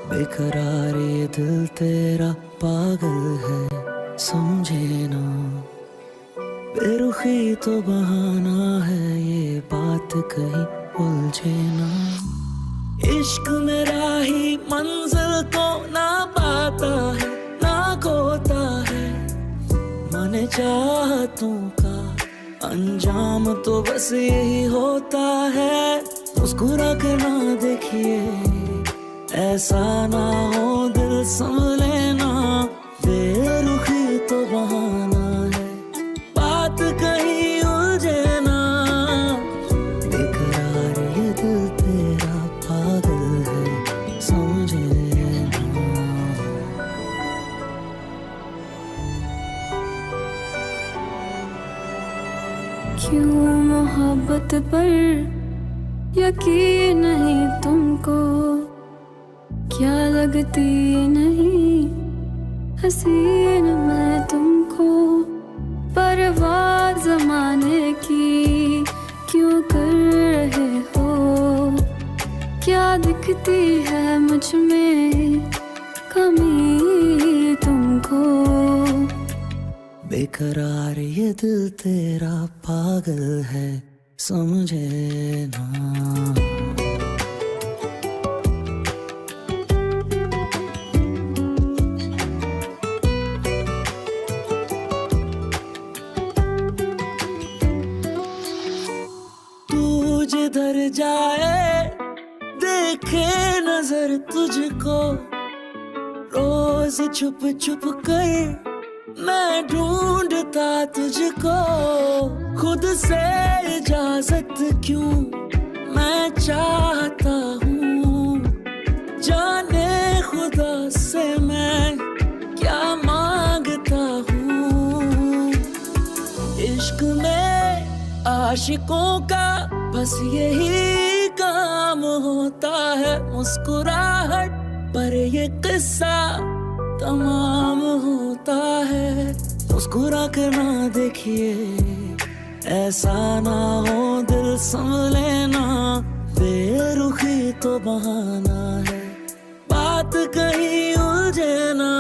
बेकरार ये दिल तेरा पागल है, समझे ना। बेरुखी तो बहाना है, ये बात कहीं उलझे ना। इश्क मेरा ही मंजिल को ना पाता है, ना खोता है। मन चाहतों का अंजाम तो बस यही होता है। मुस्कुरा के ना देखिए, ऐसा ना हो दिल संभले ना। बेरुखी तो बहाना है, बात कहीं उलझे ना। बेकरार ये दिल तेरा पागल है, समझे ना। क्यों मोहब्बत पर यकीन नहीं तुमको, क्या लगती नहीं हसीन मैं तुमको। परवाह ज़माने की क्यों कर रहे हो, क्या दिखती है मुझ में कमी तुमको। बेकरार ये दिल तेरा पागल है, समझे ना। जिधर जाए देखे नजर तुझको, रोज छुप छुप कर मैं ढूंढता तुझको। खुद से इजाजत क्यों मैं चाहता हूँ, जाने खुदा से मैं क्या मांगता हूँ। इश्क में आशिकों का बस यही काम होता है, मुस्कुराहट पर ये किस्सा तमाम होता है। मुस्कुरा कर ना देखिए, ऐसा ना हो दिल संभले ना। बेरुखी तो बहाना है, बात कहीं उलझे ना।